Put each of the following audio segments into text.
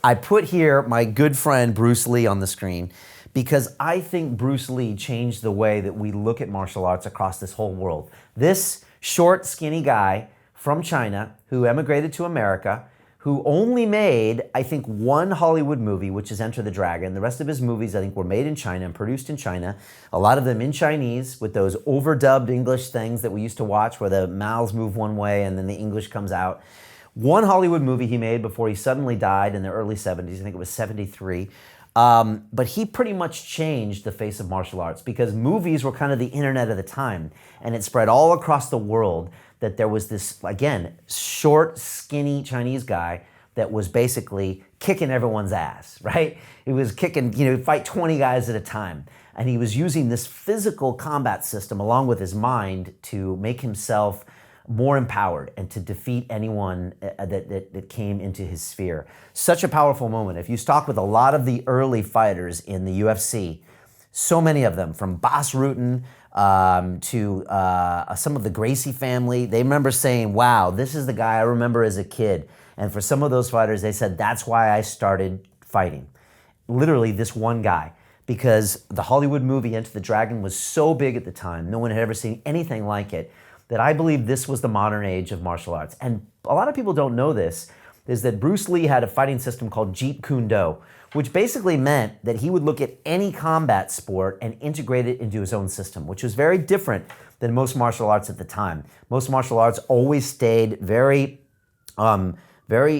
I put here my good friend Bruce Lee on the screen because I think Bruce Lee changed the way that we look at martial arts across this whole world. This short, skinny guy from China who emigrated to America, who only made, I think, one Hollywood movie, which is Enter the Dragon. The rest of his movies, I think, were made in China and produced in China. A lot of them in Chinese with those overdubbed English things that we used to watch where the mouths move one way and then the English comes out. One Hollywood movie he made before he suddenly died in the early 70s. I think it was 73. But he pretty much changed the face of martial arts because movies were kind of the internet of the time. And it spread all across the world that there was this, again, short, skinny Chinese guy that was basically kicking everyone's ass, right? He was kicking, fight 20 guys at a time. And he was using this physical combat system along with his mind to make himself more empowered and to defeat anyone that came into his sphere. Such a powerful moment. If you talk with a lot of the early fighters in the UFC, so many of them, from Bas Rutten to some of the Gracie family, they remember saying, wow, this is the guy I remember as a kid. And for some of those fighters, they said, that's why I started fighting. Literally this one guy. Because the Hollywood movie Enter the Dragon was so big at the time, no one had ever seen anything like it, that I believe this was the modern age of martial arts. And a lot of people don't know this, is that Bruce Lee had a fighting system called Jeet Kune Do, which basically meant that he would look at any combat sport and integrate it into his own system, which was very different than most martial arts at the time. Most martial arts always stayed very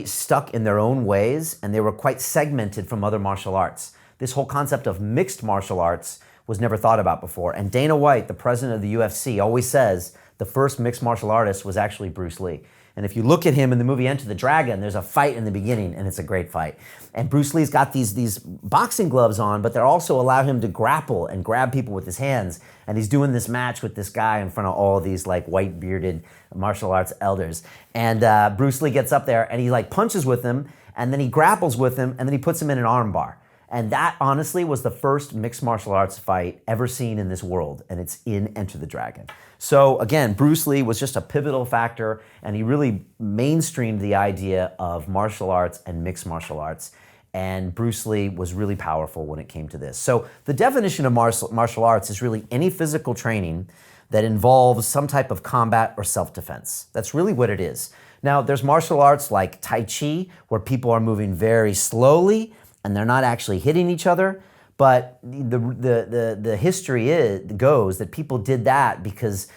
stuck in their own ways, and they were quite segmented from other martial arts. This whole concept of mixed martial arts was never thought about before. And Dana White, the president of the UFC, always says the first mixed martial artist was actually Bruce Lee. And if you look at him in the movie Enter the Dragon, there's a fight in the beginning, and it's a great fight. And Bruce Lee's got these boxing gloves on, but they also allow him to grapple and grab people with his hands. And he's doing this match with this guy in front of all these white bearded martial arts elders. And Bruce Lee gets up there and he punches with him, and then he grapples with him, and then he puts him in an arm bar. And that, honestly, was the first mixed martial arts fight ever seen in this world, and it's in Enter the Dragon. So, again, Bruce Lee was just a pivotal factor, and he really mainstreamed the idea of martial arts and mixed martial arts, and Bruce Lee was really powerful when it came to this. So, the definition of martial arts is really any physical training that involves some type of combat or self-defense. That's really what it is. Now, there's martial arts like Tai Chi, where people are moving very slowly, and they're not actually hitting each other. But the history goes that people did that because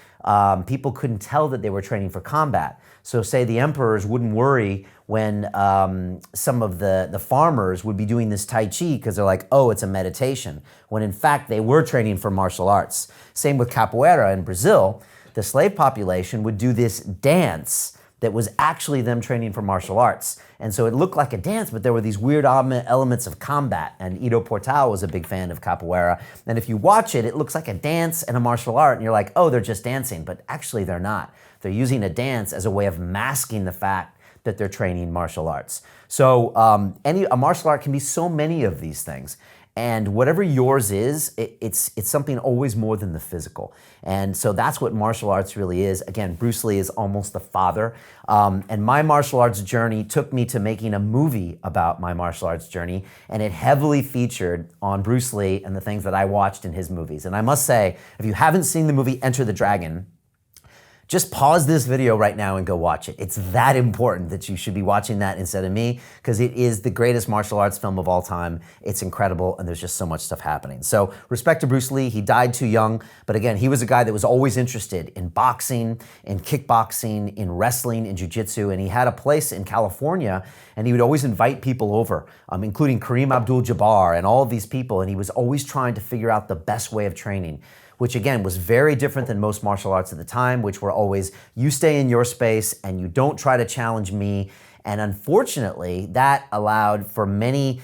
people couldn't tell that they were training for combat. So say the emperors wouldn't worry when some of the farmers would be doing this Tai Chi because they're like, oh, it's a meditation, when in fact they were training for martial arts. Same with capoeira in Brazil. The slave population would do this dance that was actually them training for martial arts. And so it looked like a dance, but there were these weird elements of combat. And Ido Portal was a big fan of capoeira. And if you watch it, it looks like a dance and a martial art. And you're like, oh, they're just dancing. But actually, they're not. They're using a dance as a way of masking the fact that they're training martial arts. So a martial art can be so many of these things. And whatever yours is, it's something always more than the physical. And so that's what martial arts really is. Again, Bruce Lee is almost the father. And my martial arts journey took me to making a movie about my martial arts journey. And it heavily featured on Bruce Lee and the things that I watched in his movies. And I must say, if you haven't seen the movie Enter the Dragon, just pause this video right now and go watch it. It's that important that you should be watching that instead of me, because it is the greatest martial arts film of all time. It's incredible, and there's just so much stuff happening. So respect to Bruce Lee. He died too young, but again, he was a guy that was always interested in boxing, in kickboxing, in wrestling, in jiu-jitsu, and he had a place in California, and he would always invite people over, including Kareem Abdul-Jabbar and all of these people, and he was always trying to figure out the best way of training, which again was very different than most martial arts at the time, which were always, you stay in your space and you don't try to challenge me. And unfortunately, that allowed for many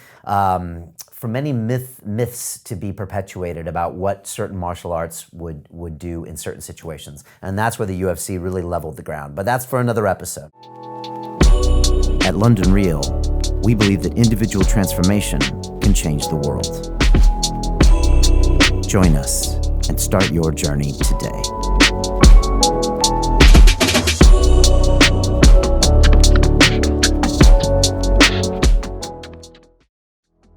myths to be perpetuated about what certain martial arts would do in certain situations. And that's where the UFC really leveled the ground. But that's for another episode. At London Real, we believe that individual transformation can change the world. Join us and start your journey today.